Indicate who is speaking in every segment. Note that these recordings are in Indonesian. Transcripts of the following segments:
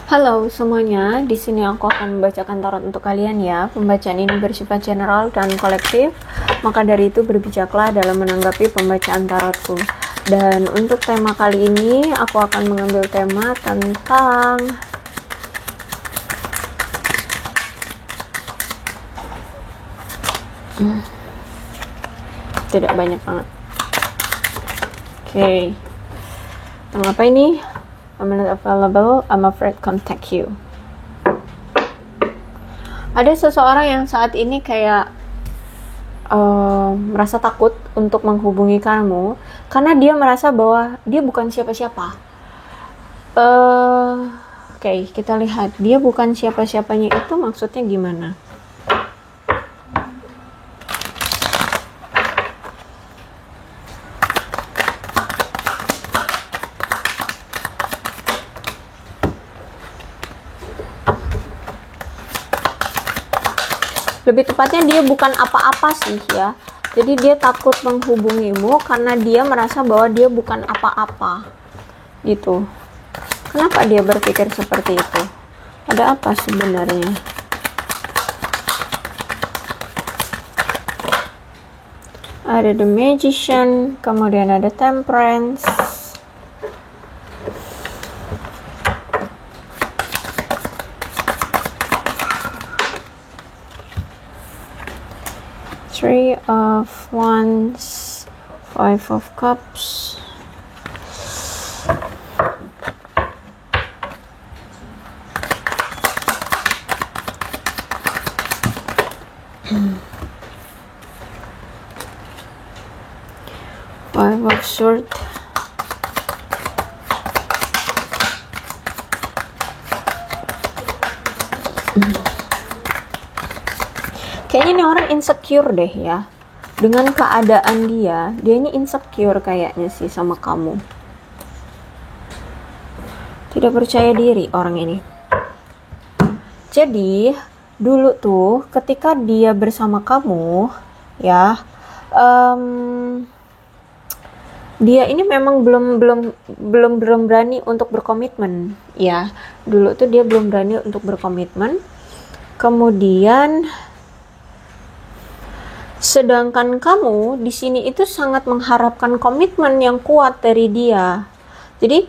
Speaker 1: Halo semuanya, di sini aku akan membacakan tarot untuk kalian ya. Pembacaan ini bersifat general dan kolektif, maka dari itu berbijaklah dalam menanggapi pembacaan tarotku. Dan untuk tema kali ini, aku akan mengambil tema tentang tidak banyak banget. Oke, tentang apa ini? I'm not available, I'm afraid contact you. Ada seseorang yang saat ini kayak merasa takut untuk menghubungi kamu karena dia merasa bahwa dia bukan siapa-siapa. Oke, kita lihat dia bukan siapa-siapanya itu maksudnya gimana? Lebih tepatnya dia bukan apa-apa sih ya. Jadi dia takut menghubungimu karena dia merasa bahwa dia bukan apa-apa gitu. Kenapa dia berpikir seperti itu? Ada apa sebenarnya? Ada The Magician, kemudian ada Temperance. Three of Wands, Five of Cups, Five of Swords, kayaknya ini orang insecure deh ya. Dengan keadaan dia ini insecure kayaknya sih sama kamu. Tidak percaya diri orang ini. Jadi, dulu tuh ketika dia bersama kamu, ya, dia ini memang belum berani untuk berkomitmen, ya. Dulu tuh dia belum berani untuk berkomitmen. Kemudian sedangkan kamu di sini itu sangat mengharapkan komitmen yang kuat dari dia. Jadi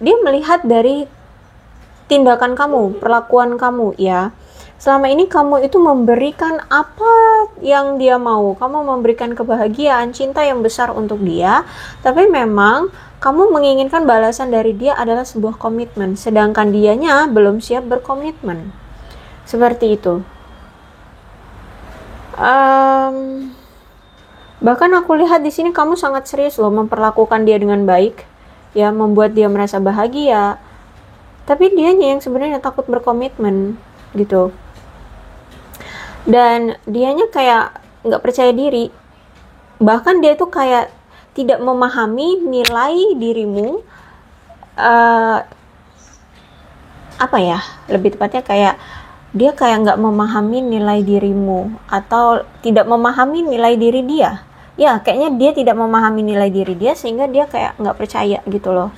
Speaker 1: dia melihat dari tindakan kamu, perlakuan kamu ya. Selama ini kamu itu memberikan apa yang dia mau. Kamu memberikan kebahagiaan, cinta yang besar untuk dia. Tapi memang kamu menginginkan balasan dari dia adalah sebuah komitmen. Sedangkan dianya belum siap berkomitmen. Seperti itu. Bahkan aku lihat di sini kamu sangat serius loh memperlakukan dia dengan baik, ya, membuat dia merasa bahagia. Tapi dianya yang sebenarnya takut berkomitmen gitu. Dan dianya kayak nggak percaya diri. Bahkan dia tuh kayak tidak memahami nilai dirimu. Apa ya? Lebih tepatnya kayak dia kayak nggak memahami nilai dirimu atau tidak memahami nilai diri dia. Ya, kayaknya dia tidak memahami nilai diri dia sehingga dia kayak nggak percaya gitu loh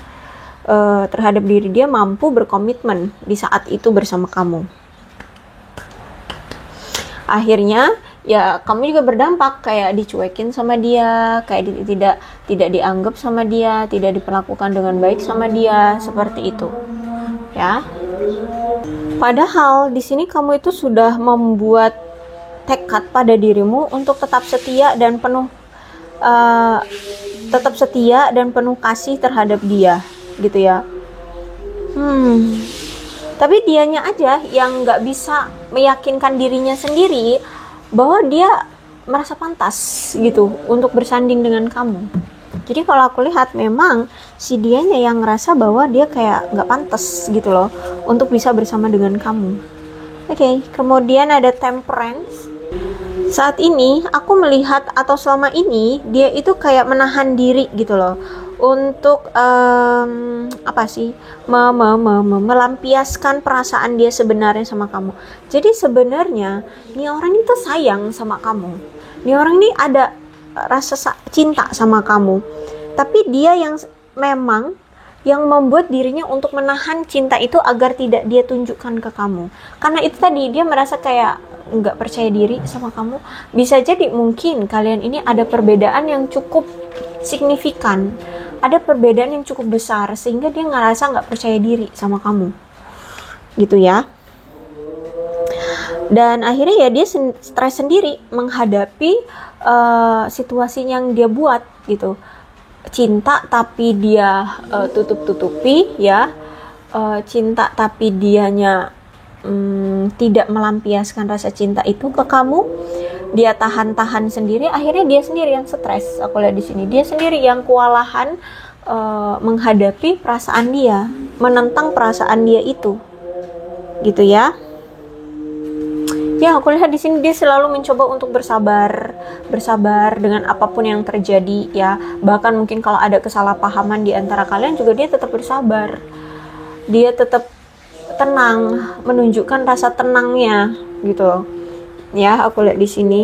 Speaker 1: terhadap diri dia mampu berkomitmen di saat itu bersama kamu. Akhirnya ya kamu juga berdampak kayak dicuekin sama dia, kayak tidak dianggap sama dia, tidak diperlakukan dengan baik sama dia, seperti itu. Ya. Padahal di sini kamu itu sudah membuat tekad pada dirimu untuk tetap setia dan penuh kasih terhadap dia, gitu ya. Tapi dianya aja yang nggak bisa meyakinkan dirinya sendiri bahwa dia merasa pantas gitu untuk bersanding dengan kamu. Jadi kalau aku lihat memang si dianya yang ngerasa bahwa dia kayak nggak pantas gitu loh untuk bisa bersama dengan kamu. Oke, kemudian ada Temperance. Saat ini aku melihat atau selama ini dia itu kayak menahan diri gitu loh untuk melampiaskan perasaan dia sebenarnya sama kamu. Jadi sebenarnya nih orang itu sayang sama kamu. Nih orang ini ada rasa cinta sama kamu. Tapi dia yang memang yang membuat dirinya untuk menahan cinta itu agar tidak dia tunjukkan ke kamu. Karena itu tadi, dia merasa kayak nggak percaya diri sama kamu. Bisa jadi mungkin kalian ini ada perbedaan yang cukup signifikan, ada perbedaan yang cukup besar, sehingga dia ngerasa nggak percaya diri sama kamu, gitu ya. Dan akhirnya ya dia stres sendiri menghadapi situasi yang dia buat gitu. Cinta tapi dia tutup-tutupi ya, cinta tapi dianya tidak melampiaskan rasa cinta itu ke kamu, dia tahan-tahan sendiri, akhirnya dia sendiri yang stres. Aku lihat di sini dia sendiri yang kewalahan menghadapi perasaan dia, menentang perasaan dia itu, gitu ya. Ya, aku lihat di sini dia selalu mencoba untuk bersabar dengan apapun yang terjadi ya. Bahkan mungkin kalau ada kesalahpahaman di antara kalian juga dia tetap bersabar. Dia tetap tenang, menunjukkan rasa tenangnya gitu. Ya, aku lihat di sini.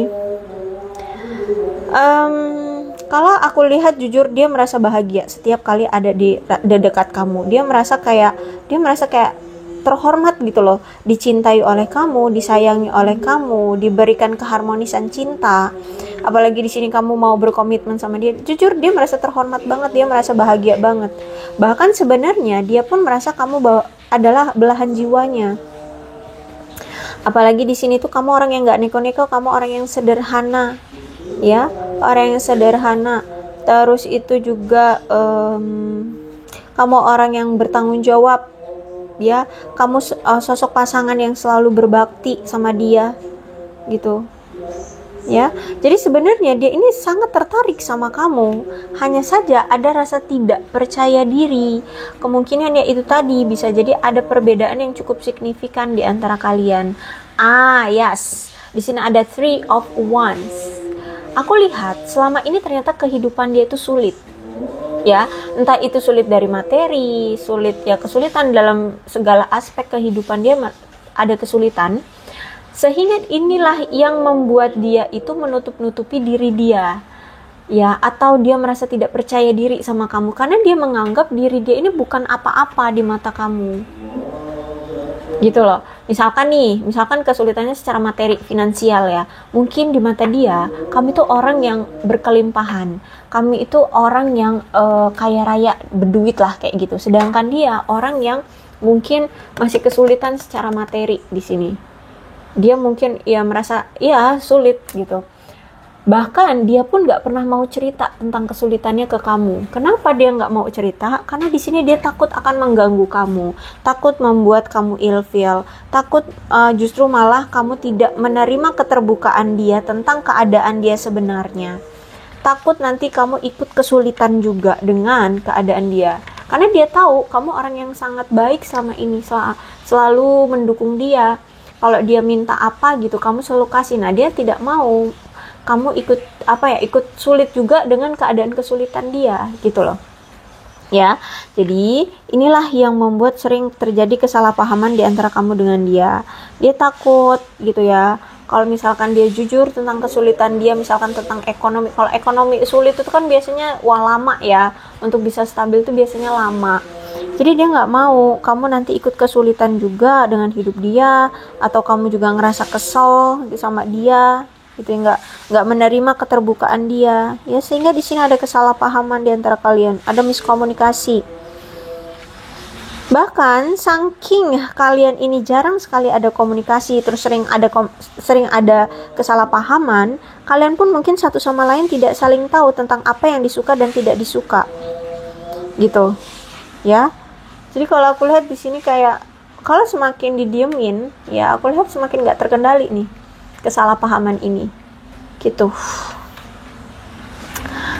Speaker 1: Kalau aku lihat jujur dia merasa bahagia setiap kali ada di dekat kamu. Dia merasa kayak terhormat gitu loh, dicintai oleh kamu, disayangi oleh kamu, diberikan keharmonisan cinta. Apalagi di sini kamu mau berkomitmen sama dia, jujur dia merasa terhormat banget, dia merasa bahagia banget. Bahkan sebenarnya dia pun merasa kamu adalah belahan jiwanya. Apalagi di sini tuh kamu orang yang nggak neko-neko, kamu orang yang sederhana, ya, orang yang sederhana. Terus itu juga kamu orang yang bertanggung jawab. Ya, kamu sosok pasangan yang selalu berbakti sama dia gitu ya. Jadi sebenarnya dia ini sangat tertarik sama kamu, hanya saja ada rasa tidak percaya diri. Kemungkinan ya itu tadi, bisa jadi ada perbedaan yang cukup signifikan di antara kalian. Yes, di sini ada Three of Wands. Aku lihat selama ini ternyata kehidupan dia itu sulit ya, entah itu sulit dari materi, sulit ya, kesulitan dalam segala aspek kehidupan dia ada kesulitan, sehingga inilah yang membuat dia itu menutup-nutupi diri dia ya, atau dia merasa tidak percaya diri sama kamu karena dia menganggap diri dia ini bukan apa-apa di mata kamu gitu loh. Misalkan kesulitannya secara materi finansial ya, mungkin di mata dia kami itu orang yang berkelimpahan, kami itu orang yang kaya raya, berduit lah kayak gitu, sedangkan dia orang yang mungkin masih kesulitan secara materi. Di sini dia mungkin ya merasa ya sulit gitu. Bahkan dia pun nggak pernah mau cerita tentang kesulitannya ke kamu. Kenapa dia nggak mau cerita? Karena di sini dia takut akan mengganggu kamu, takut membuat kamu ilfeel, takut justru malah kamu tidak menerima keterbukaan dia tentang keadaan dia sebenarnya. Takut nanti kamu ikut kesulitan juga dengan keadaan dia. Karena dia tahu kamu orang yang sangat baik sama ini, selalu mendukung dia. Kalau dia minta apa gitu, kamu selalu kasih. Nah, dia tidak mau kamu ikut sulit juga dengan keadaan kesulitan dia gitu loh ya. Jadi inilah yang membuat sering terjadi kesalahpahaman di antara kamu dengan dia. Dia takut gitu ya, kalau misalkan dia jujur tentang kesulitan dia, misalkan tentang ekonomi. Kalau ekonomi sulit itu kan biasanya lama ya, untuk bisa stabil itu biasanya lama. Jadi dia nggak mau kamu nanti ikut kesulitan juga dengan hidup dia, atau kamu juga ngerasa kesel sama dia gitu ya, nggak menerima keterbukaan dia ya, sehingga di sini ada kesalahpahaman di antara kalian, ada miskomunikasi. Bahkan saking kalian ini jarang sekali ada komunikasi, terus sering ada kesalahpahaman, kalian pun mungkin satu sama lain tidak saling tahu tentang apa yang disuka dan tidak disuka gitu ya. Jadi kalau aku lihat di sini kayak kalau semakin didiemin ya, aku lihat semakin nggak terkendali nih kesalahpahaman ini gitu.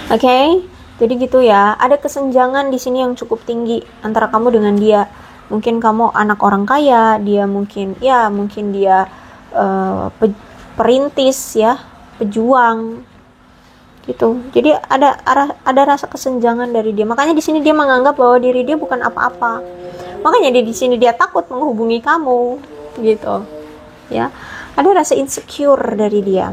Speaker 1: Oke, jadi gitu ya. Ada kesenjangan di sini yang cukup tinggi antara kamu dengan dia. Mungkin kamu anak orang kaya, dia mungkin dia perintis ya, pejuang gitu. Jadi ada rasa kesenjangan dari dia. Makanya di sini dia menganggap bahwa diri dia bukan apa-apa. Makanya di sini dia takut menghubungi kamu gitu ya. Ada rasa insecure dari dia.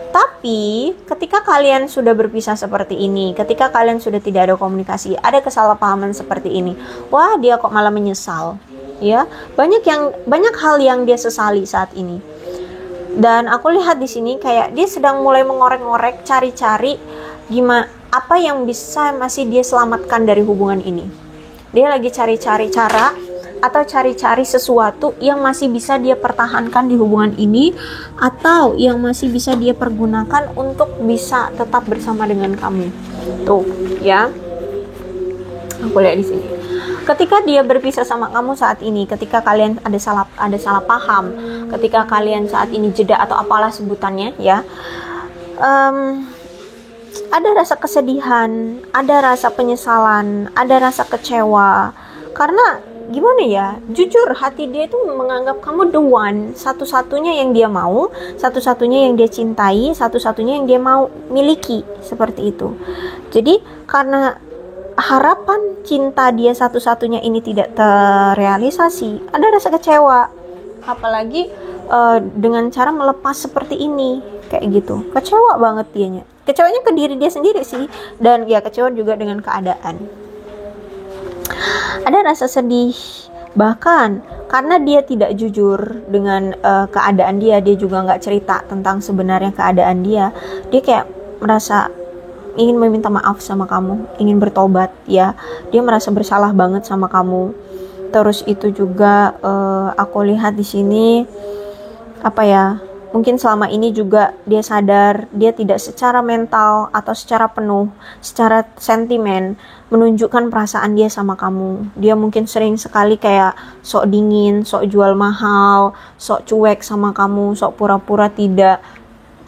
Speaker 1: Tapi ketika kalian sudah berpisah seperti ini, ketika kalian sudah tidak ada komunikasi, ada kesalahpahaman seperti ini, wah dia kok malah menyesal, ya. Banyak hal yang dia sesali saat ini. Dan aku lihat di sini kayak dia sedang mulai mengorek-ngorek, cari-cari gimana apa yang bisa masih dia selamatkan dari hubungan ini. Dia lagi cari-cari cara atau cari-cari sesuatu yang masih bisa dia pertahankan di hubungan ini, atau yang masih bisa dia pergunakan untuk bisa tetap bersama dengan kamu. Tuh, ya. Aku lihat di sini. Ketika dia berpisah sama kamu saat ini, ketika kalian ada salah paham, ketika kalian saat ini jeda atau apalah sebutannya, ya. Ada rasa kesedihan, ada rasa penyesalan, ada rasa kecewa. Karena gimana ya, jujur hati dia itu menganggap kamu the one, satu-satunya yang dia mau, satu-satunya yang dia cintai, satu-satunya yang dia mau miliki, seperti itu. Jadi karena harapan cinta dia satu-satunya ini tidak terrealisasi, ada rasa kecewa. Apalagi dengan cara melepas seperti ini, kayak gitu, kecewa banget dianya. Kecewanya ke diri dia sendiri sih, dan ya kecewa juga dengan keadaan. Ada rasa sedih, bahkan karena dia tidak jujur dengan keadaan dia juga nggak cerita tentang sebenarnya keadaan dia kayak merasa ingin meminta maaf sama kamu, ingin bertobat, ya. Dia merasa bersalah banget sama kamu. Terus itu juga aku lihat di sini mungkin selama ini juga dia sadar dia tidak secara mental atau secara penuh, secara sentimen menunjukkan perasaan dia sama kamu. Dia mungkin sering sekali kayak sok dingin, sok jual mahal, sok cuek sama kamu, sok pura-pura tidak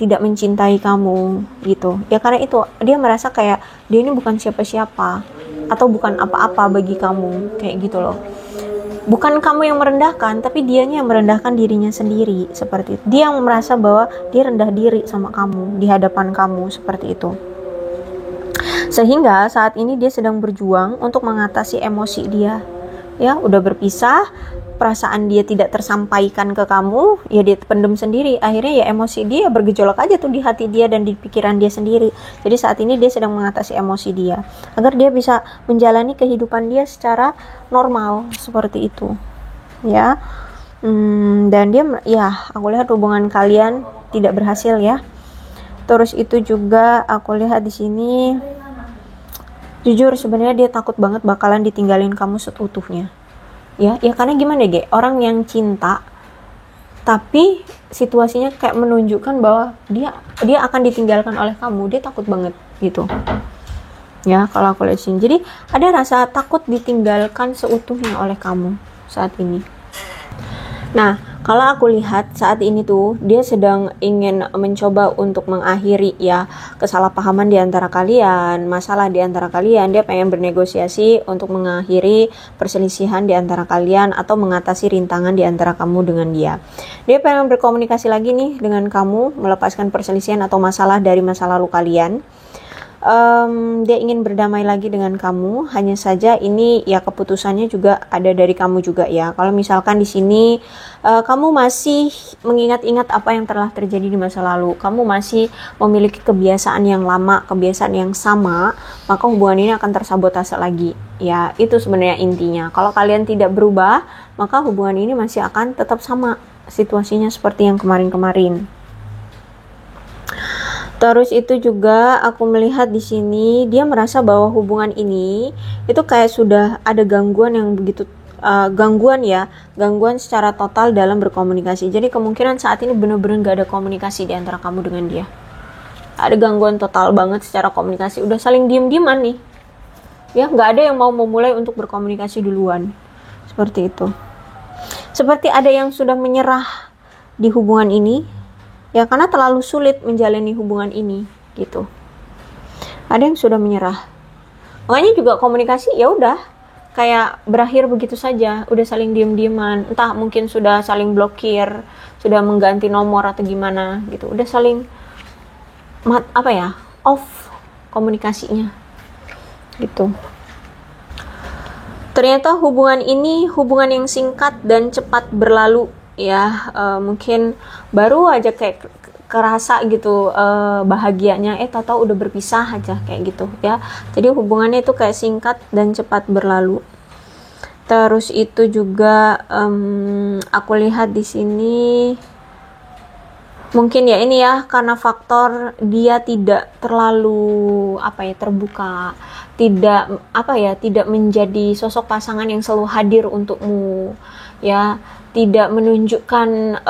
Speaker 1: mencintai kamu gitu. Ya karena itu dia merasa kayak dia ini bukan siapa-siapa atau bukan apa-apa bagi kamu, kayak gitu loh. Bukan kamu yang merendahkan, tapi dianya yang merendahkan dirinya sendiri, seperti itu. Dia yang merasa bahwa dia rendah diri sama kamu, di hadapan kamu, seperti itu. Sehingga saat ini dia sedang berjuang untuk mengatasi emosi dia. Ya, udah berpisah, perasaan dia tidak tersampaikan ke kamu, ya dia pendem sendiri. Akhirnya ya emosi dia bergejolak aja tuh di hati dia dan di pikiran dia sendiri. Jadi saat ini dia sedang mengatasi emosi dia agar dia bisa menjalani kehidupan dia secara normal, seperti itu, ya. Dan dia, ya, aku lihat hubungan kalian tidak berhasil, ya. Terus itu juga aku lihat di sini, jujur sebenarnya dia takut banget bakalan ditinggalin kamu seutuhnya. Ya karena gimana orang yang cinta tapi situasinya kayak menunjukkan bahwa dia akan ditinggalkan oleh kamu, dia takut banget gitu. Ya, kalau aku lihat sini. Jadi ada rasa takut ditinggalkan seutuhnya oleh kamu saat ini. Nah, kalau aku lihat saat ini tuh dia sedang ingin mencoba untuk mengakhiri ya kesalahpahaman di antara kalian, masalah di antara kalian. Dia pengen bernegosiasi untuk mengakhiri perselisihan di antara kalian atau mengatasi rintangan di antara kamu dengan dia. Dia pengen berkomunikasi lagi nih dengan kamu, melepaskan perselisihan atau masalah dari masa lalu kalian. Dia ingin berdamai lagi dengan kamu. Hanya saja ini ya keputusannya juga ada dari kamu juga, ya. Kalau misalkan di sini kamu masih mengingat-ingat apa yang telah terjadi di masa lalu, kamu masih memiliki kebiasaan yang lama, kebiasaan yang sama, maka hubungan ini akan tersabotase lagi. Ya, itu sebenarnya intinya. Kalau kalian tidak berubah, maka hubungan ini masih akan tetap sama situasinya seperti yang kemarin-kemarin. Terus itu juga aku melihat di sini dia merasa bahwa hubungan ini itu kayak sudah ada gangguan yang begitu gangguan secara total dalam berkomunikasi. Jadi kemungkinan saat ini benar-benar gak ada komunikasi di antara kamu dengan dia. Ada gangguan total banget secara komunikasi, udah saling diem-dieman nih. Ya, gak ada yang mau memulai untuk berkomunikasi duluan. Seperti itu. Seperti ada yang sudah menyerah di hubungan ini. Ya karena terlalu sulit menjalani hubungan ini gitu. Ada yang sudah menyerah. Makanya juga komunikasi ya udah kayak berakhir begitu saja, udah saling diem-dieman, entah mungkin sudah saling blokir, sudah mengganti nomor atau gimana gitu. Udah saling off komunikasinya. Gitu. Ternyata hubungan ini hubungan yang singkat dan cepat berlalu. Ya, mungkin baru aja kayak kerasa gitu bahagianya, tahu-tahu udah berpisah aja kayak gitu ya. Jadi hubungannya itu kayak singkat dan cepat berlalu. Terus itu juga aku lihat di sini mungkin ya ini ya, karena faktor dia tidak terlalu terbuka, tidak menjadi sosok pasangan yang selalu hadir untukmu ya, tidak menunjukkan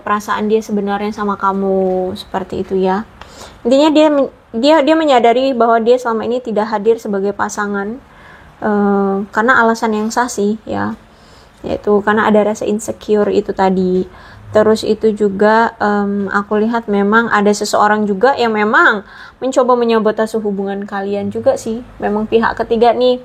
Speaker 1: perasaan dia sebenarnya sama kamu seperti itu ya. Intinya dia menyadari bahwa dia selama ini tidak hadir sebagai pasangan karena alasan yang sah sih ya, yaitu karena ada rasa insecure itu tadi. Terus itu juga aku lihat memang ada seseorang juga yang memang mencoba menyabotase hubungan kalian juga sih. Memang pihak ketiga nih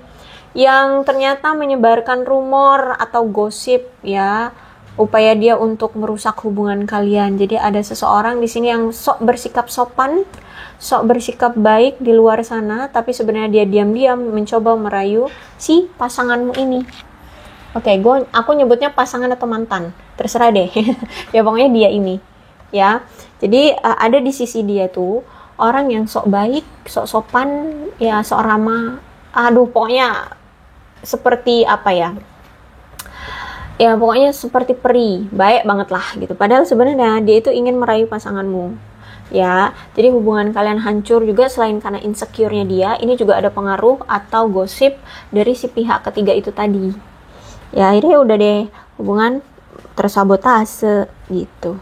Speaker 1: yang ternyata menyebarkan rumor atau gosip ya, upaya dia untuk merusak hubungan kalian. Jadi ada seseorang di sini yang sok bersikap sopan, sok bersikap baik di luar sana, tapi sebenarnya dia diam-diam mencoba merayu si pasanganmu ini. Oke, aku nyebutnya pasangan atau mantan, terserah deh. Ya pokoknya dia ini, ya. Jadi ada di sisi dia tuh orang yang sok baik, sok sopan, ya sok ramah. Aduh, pokoknya seperti ya pokoknya seperti peri, baik banget lah gitu. Padahal sebenarnya dia itu ingin merayu pasanganmu. Ya, jadi hubungan kalian hancur juga selain karena insecure-nya dia, ini juga ada pengaruh atau gosip dari si pihak ketiga itu tadi. Ya akhirnya udah deh hubungan tersabotase gitu.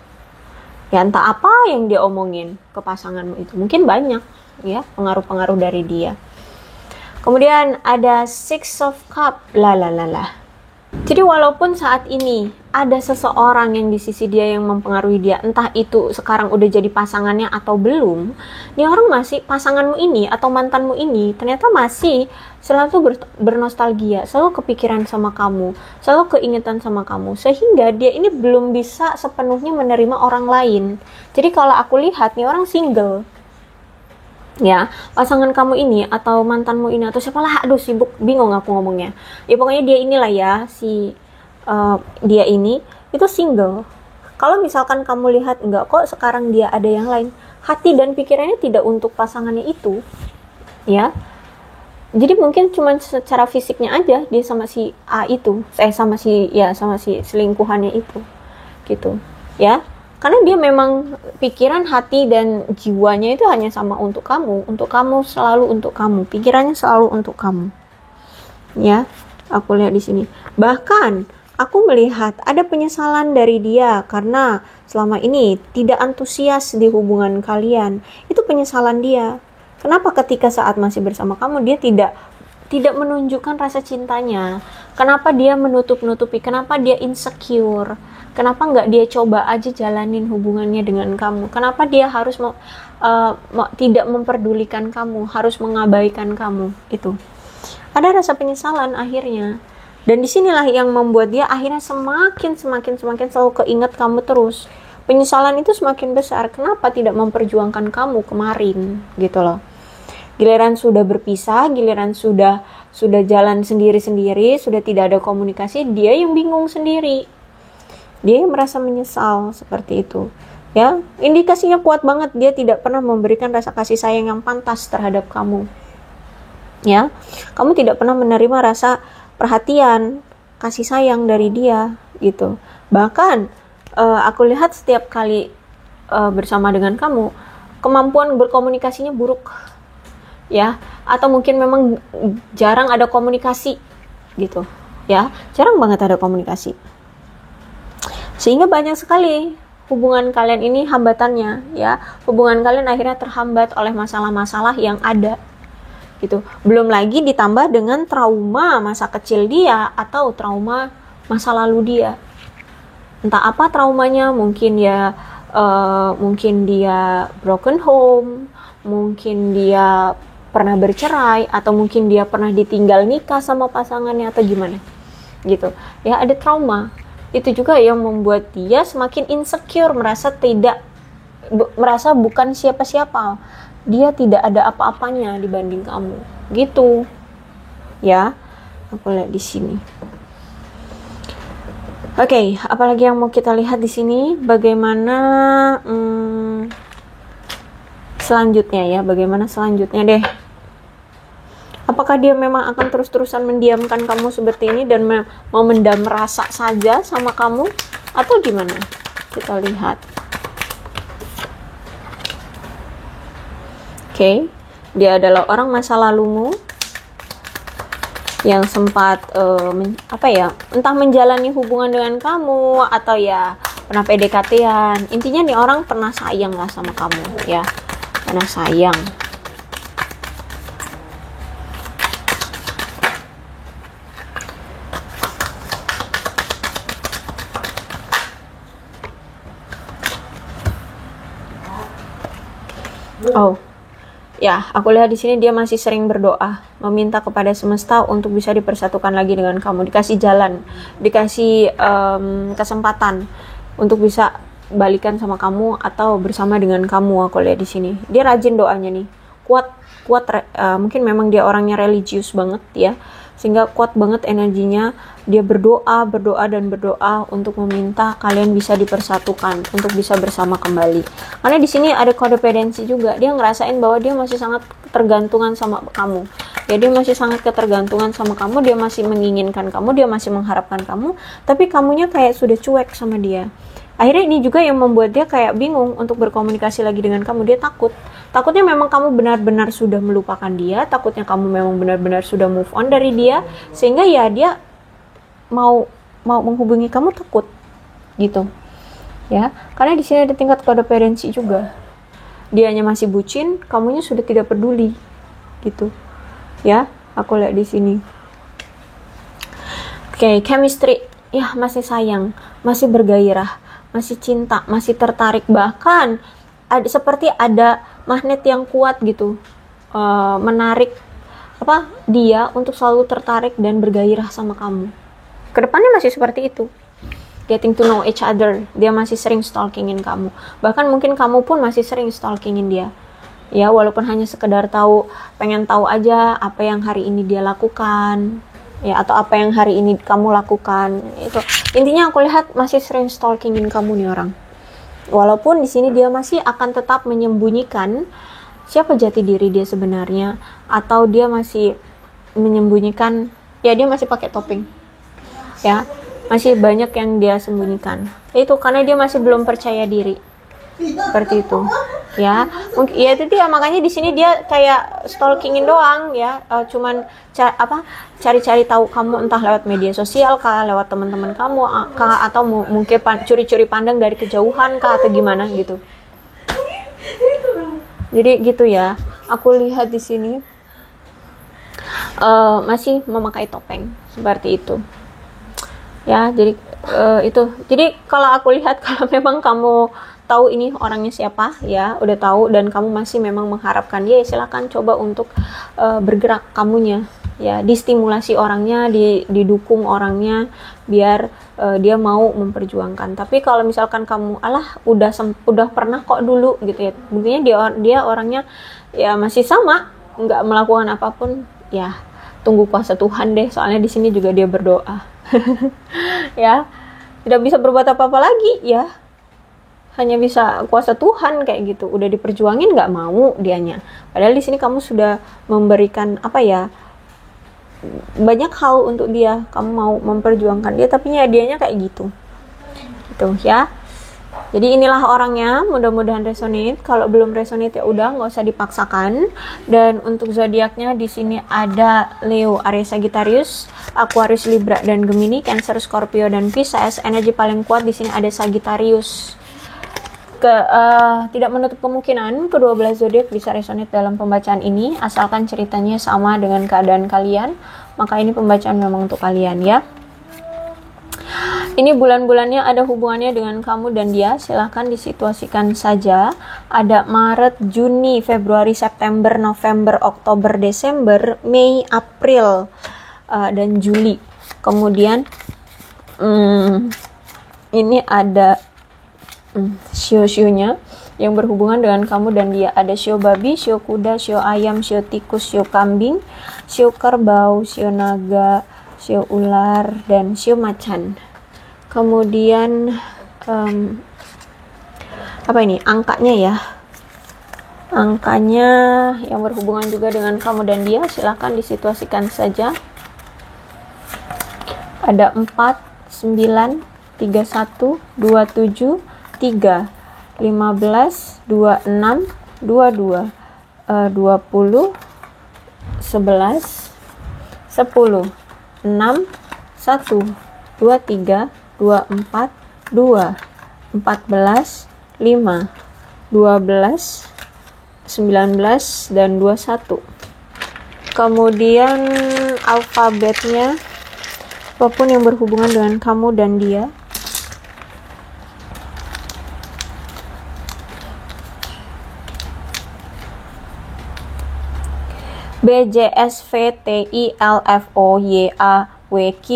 Speaker 1: Ya entah apa yang dia omongin ke pasanganmu itu, mungkin banyak ya pengaruh-pengaruh dari dia. Kemudian ada Six of Cup. Jadi walaupun saat ini ada seseorang yang di sisi dia yang mempengaruhi dia, entah itu sekarang udah jadi pasangannya atau belum, nih orang masih, pasanganmu ini atau mantanmu ini ternyata masih selalu bernostalgia, selalu kepikiran sama kamu, selalu keingetan sama kamu, sehingga dia ini belum bisa sepenuhnya menerima orang lain. Jadi kalau aku lihat nih orang single ya, pasangan kamu ini atau mantanmu ini atau siapalah, aduh sibuk bingung aku ngomongnya ya, pokoknya dia inilah ya, dia ini itu single. Kalau misalkan kamu lihat enggak kok sekarang dia ada yang lain, hati dan pikirannya tidak untuk pasangannya itu ya, jadi mungkin cuma secara fisiknya aja dia sama si A itu, sama si selingkuhannya itu gitu ya. Karena dia memang pikiran, hati, dan jiwanya itu hanya sama untuk kamu, selalu untuk kamu, pikirannya selalu untuk kamu. Ya, aku lihat di sini. Bahkan aku melihat ada penyesalan dari dia karena selama ini tidak antusias di hubungan kalian. Itu penyesalan dia. Kenapa ketika saat masih bersama kamu dia tidak menunjukkan rasa cintanya? Kenapa dia menutup-nutupi? Kenapa dia insecure? Kenapa nggak dia coba aja jalanin hubungannya dengan kamu? Kenapa dia harus tidak memperdulikan kamu, harus mengabaikan kamu? Itu ada rasa penyesalan akhirnya, dan disinilah yang membuat dia akhirnya semakin selalu keinget kamu terus. Penyesalan itu semakin besar. Kenapa tidak memperjuangkan kamu kemarin gitu loh? Giliran sudah berpisah, giliran sudah jalan sendiri-sendiri, sudah tidak ada komunikasi, dia yang bingung sendiri. Dia yang merasa menyesal seperti itu. Ya, indikasinya kuat banget dia tidak pernah memberikan rasa kasih sayang yang pantas terhadap kamu. Ya, kamu tidak pernah menerima rasa perhatian, kasih sayang dari dia gitu. Bahkan aku lihat setiap kali bersama dengan kamu, kemampuan berkomunikasinya buruk. Ya, atau mungkin memang jarang ada komunikasi gitu. Ya, jarang banget ada komunikasi. Sehingga banyak sekali hubungan kalian ini hambatannya ya. Hubungan kalian akhirnya terhambat oleh masalah-masalah yang ada gitu. Belum lagi ditambah dengan trauma masa kecil dia atau trauma masa lalu dia. Entah apa traumanya, mungkin dia broken home, mungkin dia pernah bercerai, atau mungkin dia pernah ditinggal nikah sama pasangannya atau gimana gitu. Ya, ada trauma. Itu juga yang membuat dia semakin insecure, merasa bukan siapa-siapa. Dia tidak ada apa-apanya dibanding kamu. Gitu. Ya. Aku lihat di sini. Oke, apalagi yang mau kita lihat di sini? Bagaimana selanjutnya ya, bagaimana selanjutnya deh. Apakah dia memang akan terus-terusan mendiamkan kamu seperti ini dan mau mendam rasa saja sama kamu, atau gimana? Kita lihat. Oke, dia adalah orang masa lalumu yang sempat entah menjalani hubungan dengan kamu atau ya pernah PDKT-an. Intinya nih orang pernah sayang lah sama kamu ya, pernah sayang. Oh, ya, aku lihat di sini dia masih sering berdoa, meminta kepada semesta untuk bisa dipersatukan lagi dengan kamu, dikasih jalan, dikasih kesempatan untuk bisa balikan sama kamu atau bersama dengan kamu. Aku lihat di sini, dia rajin doanya nih, kuat. Mungkin memang dia orangnya religius banget ya, sehingga kuat banget energinya. Dia berdoa untuk meminta kalian bisa dipersatukan, untuk bisa bersama kembali. Karena di sini ada kodependensi juga. Dia ngerasain bahwa dia masih sangat ketergantungan sama kamu. Ya, dia masih sangat ketergantungan sama kamu, dia masih menginginkan kamu, dia masih mengharapkan kamu, tapi kamunya kayak sudah cuek sama dia. Akhirnya ini juga yang membuat dia kayak bingung untuk berkomunikasi lagi dengan kamu. Dia takutnya memang kamu benar-benar sudah melupakan dia, takutnya kamu memang benar-benar sudah move on dari dia, sehingga ya dia mau menghubungi kamu takut gitu ya. Karena di sini ada tingkat kodependensi juga. Dianya masih bucin, kamunya sudah tidak peduli gitu ya. Aku lihat di sini. Oke, chemistry ya, masih sayang, masih bergairah, masih cinta, masih tertarik, bahkan seperti ada magnet yang kuat gitu, menarik dia untuk selalu tertarik dan bergairah sama kamu. Kedepannya masih seperti itu, getting to know each other. Dia masih sering stalkingin kamu, bahkan mungkin kamu pun masih sering stalkingin dia ya, walaupun hanya sekedar pengen tahu aja apa yang hari ini dia lakukan ya, atau apa yang hari ini kamu lakukan. Itu intinya aku lihat masih sering stalkingin kamu nih orang. Walaupun di sini dia masih akan tetap menyembunyikan siapa jati diri dia sebenarnya, atau dia masih menyembunyikan ya, dia masih pakai topeng ya, masih banyak yang dia sembunyikan. Itu karena dia masih belum percaya diri, seperti itu ya. Mungkin ya itu dia, makanya di sini dia kayak stalkingin doang ya, cuman cari-cari tahu kamu, entah lewat media sosial kah, lewat teman-teman kamu kah, atau mungkin curi-curi pandang dari kejauhan kah, atau gimana gitu. Jadi gitu ya, aku lihat di sini masih memakai topeng seperti itu ya. Jadi itu. Jadi kalau aku lihat, kalau memang kamu tahu ini orangnya siapa ya, udah tahu, dan kamu masih memang mengharapkan dia, silakan coba untuk bergerak kamunya ya, distimulasi orangnya, didukung orangnya biar dia mau memperjuangkan. Tapi kalau misalkan kamu udah pernah kok dulu gitu ya, mungkin dia orangnya ya masih sama, nggak melakukan apapun ya, tunggu kuasa Tuhan deh. Soalnya di sini juga dia berdoa ya, tidak bisa berbuat apa-apa lagi ya, hanya bisa kuasa Tuhan kayak gitu. Udah diperjuangin nggak mau dianya, padahal di sini kamu sudah memberikan banyak hal untuk dia, kamu mau memperjuangkan dia, tapi dianya kayak gitu ya. Jadi inilah orangnya, mudah-mudahan resonate. Kalau belum resonate ya udah, nggak usah dipaksakan. Dan untuk zodiaknya di sini ada Leo, Aries, Sagittarius, Aquarius, Libra, dan Gemini, Cancer, Scorpio, dan Pisces. Energi paling kuat di sini ada Sagittarius. Tidak menutup kemungkinan kedua belas zodiak bisa resonate dalam pembacaan ini, asalkan ceritanya sama dengan keadaan kalian, maka ini pembacaan memang untuk kalian ya. Ini bulan-bulannya ada hubungannya dengan kamu dan dia, silahkan disituasikan saja. Ada Maret, Juni, Februari, September, November, Oktober, Desember, Mei, April, dan Juli. Kemudian ini ada shio-shionya yang berhubungan dengan kamu dan dia. Ada shio babi, shio kuda, shio ayam, shio tikus, shio kambing, shio kerbau, shio naga, shio ular, dan shio macan. Kemudian angkanya ya, Angkanya yang berhubungan juga dengan kamu dan dia, silahkan disituasikan saja. Ada 4, 9, 31, 27, 3, 15, 26, 22, 20, 11, 10, 6, 1, 23, 24, 2, 14, 5, 12, 19, dan 21. Kemudian alfabetnya, apapun yang berhubungan dengan kamu dan dia. B, J, S, V, T, I, L, F, O, Y, A, W, Q,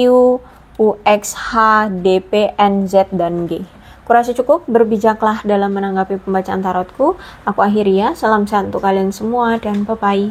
Speaker 1: U, X, H, D, P, N, Z, dan G. Kurasa cukup, berbijaklah dalam menanggapi pembacaan tarotku. Aku akhiri ya, salam sehat untuk kalian semua dan bye-bye.